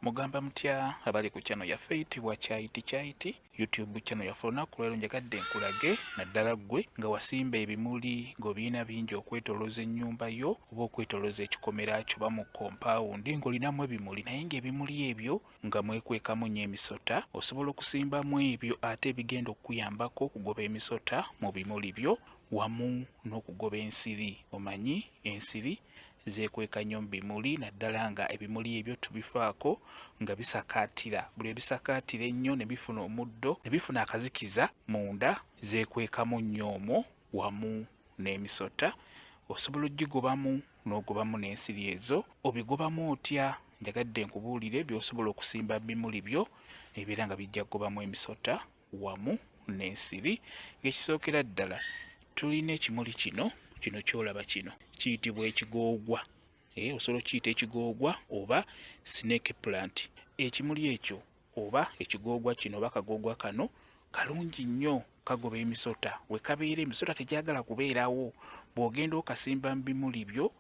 Mugamba mutya abali ku channel yaffe eyitibwa Kyaiti YouTube channel yaffe olunaku leero njagadde nkulage naddala ggwe nga wasimba ebimuli ng'obiina bingi okwetolooza ennyumba yo oba okwetolooza ekikomera kyo ba mu compound ng'olinamu ebimuli naye ng'ebimuli ebyo nga mwekwekamu nnyo emisota. Osobola okusimbamu ebyo ate ebigenda okuyambako okugoba emisota mu bimuli byo wamu n'okugoba ensiri. Omanyi ensiri zeekweka nnyo mu bimuli naddala nga ebimuli ebyo tubifaako nga bisakaatira. Buli ebisakaatira ennyo ne bifuna omuddo ne bifuna akazikiza munda zeekwekamu nnyo omwo wamu n'emisota. Osobola ogigobamu n'ogobamu n'ensiri ezo. Obigobamu otya? Njagadde nkubuulire by'osobola okusimba bimuli byo ebiera nga bijja kugobamu emisota wamu n'ensiri. Ng'ekisookera ddala tulina ekimuli kino ky'olaba kino kiyitibwa ekigoogwa. Osobola okiyita ekigoogwa oba snake plant. Ekimuli ekyo oba ekigoogwa kino oba kagoogwa kano kalungi nnyo, kagoba emisota. We kabeera emisota tegyagala kubeerawo. Bw'ogenda okasimba mu bimuli byo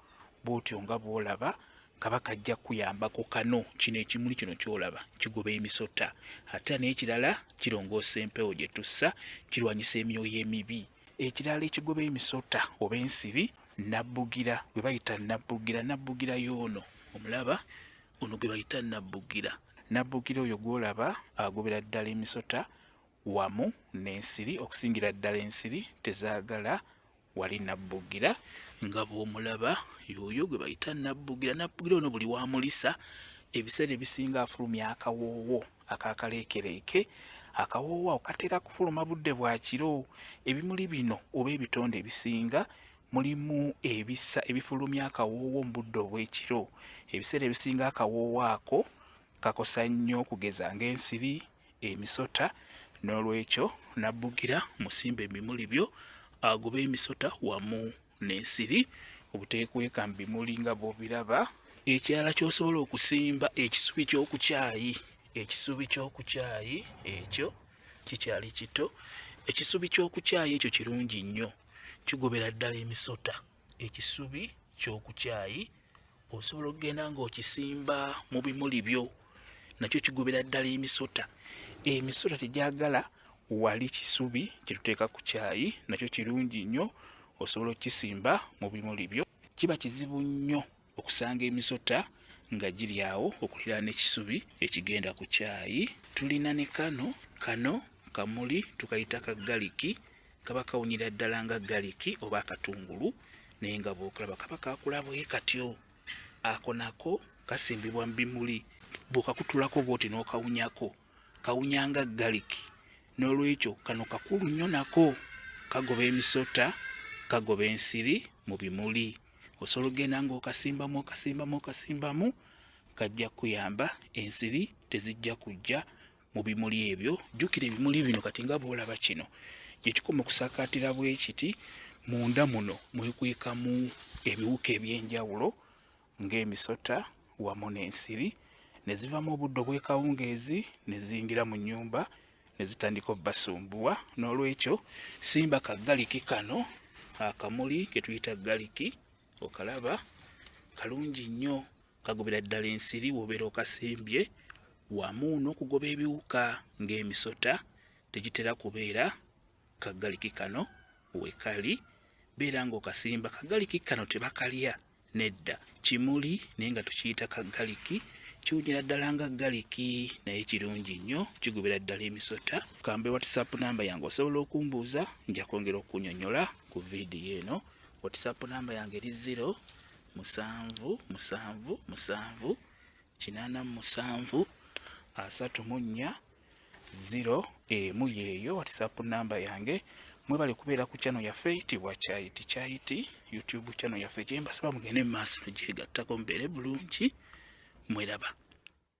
bw'otyo nga bw'olaba kaba kajja kuyambako kano. Kino ekimuli kino ky'olaba kigoba emisota. Ate n'ekirala kirongoosa empewo gye tussa, kirwanyisa emyoyo emibi. Ekirala ekigoba emisota oba ensiri nabbugira, gwe bayita nabbugira. Nabbugira y'ono omulaba, ono gwe bayita nabbugira. Nabbugira oyo gw'olaba agobera ddala emisota wamu n'ensiri, okusingira ddala ensiri tezaagala wali nabbugira nga bw'omulaba y'oyo gwe bayita nabbugira. Nabbugira ono buli wamulisa ebiseera ebisinga afulumya akawoowo akakaleekereeke. Akawoowo ako katera kufuluma budde bwa kiro. Ebimuli bino oba ebitonde ebisinga mulimu ebisa ebifulumya akawoowo mu budde obw'ekiro. Ebiseera ebisinga akawoowo ako kakosa nnyo okugeza ng'ensiri, emisota. N'olwekyo nabbugira musimba ebimuli byo agoba emisota wamu n'ensiri, obuteekweka mu bimuli nga bw'obiraba. Ekirala ky'osobola okusimba ekisubi ky'oku kyayi. Ekisubi ky'oku kyayi ekyo kikyali kito. Ekisubi ky'oku kyayi ekyo kirungi nnyo, kigobera ddala emisota. Ekisubi ky'oku kyayi osobola okugenda ng'okisimba mu bimuli byo, nakyo kigobera ddala emisota. Emisota tegyagala wali kisubi kye tuteeka ku kyayi, nakyo kirungi nnyo, osobola okukisimba mu bimuli byo. Kiba kizibu nnyo okusanga emisota nga giri awo okuliraana ekisubi ekigenda ku kyayi. Tulina ne kano kamuli tukayita kagaliki, kaba kawunyira ddala nga galiki oba akatungulu, naye nga bw'okulaba kaba kakula bwe katyo. Ako nako kasimbibwa mu bimuli, bw'okakutulako bw'oti n'okawunyako kawunya nga galiki. N'olwekyo kano kakulu nnyo nako, kagoba emisota, kagoba ensiri mu bimuli. Osobola okugenda ng'okasimbamu kajja kuyamba, ensiri tezijja kujja mu bimuli ebyo. Jjukira ebimuli bino kati nga bw'olaba kino gye kikoma okusakaatira bwe kiti, munda muno mwekwekamu ebiwuka eby'enjawulo ng'emisota wamu n'ensiri, ne zivamu obudde obw'ekawungeezi ne ziyingira mu nnyumba ne zitandika obbasumbuwa. N'olwekyo simba kagaliki kano, akamuli ke tuyita galiki, okalaba kalungi nnyo, kagobera ddala ensiri bw'obeera okasimbye wamu n'okugoba ebiwuka ng'emisota. Tegitera kubeera kagaliki kano we kali, beera ng'okasimba. Kagaliki kano tebakalya nedda, kimuli naye nga tukiyita kagaliki. Kiwunyira ddala nga galiki naye kirungi nnyo, kigobera ddala emisota. Kambe WhatsApp namba yange osobola okumbuuza, nja kwongera okunnyonnyola ku vidiyo eno. WhatsApp namba yange eri 0778734 yeeyo WhatsApp namba yange. Mwebale kubeera ku channel yaffe eyitibwa Kyaiti YouTube channel yaffe. Gye mbasaba mugende mu maaso gyegattako mubeere bulungi. Mweraba.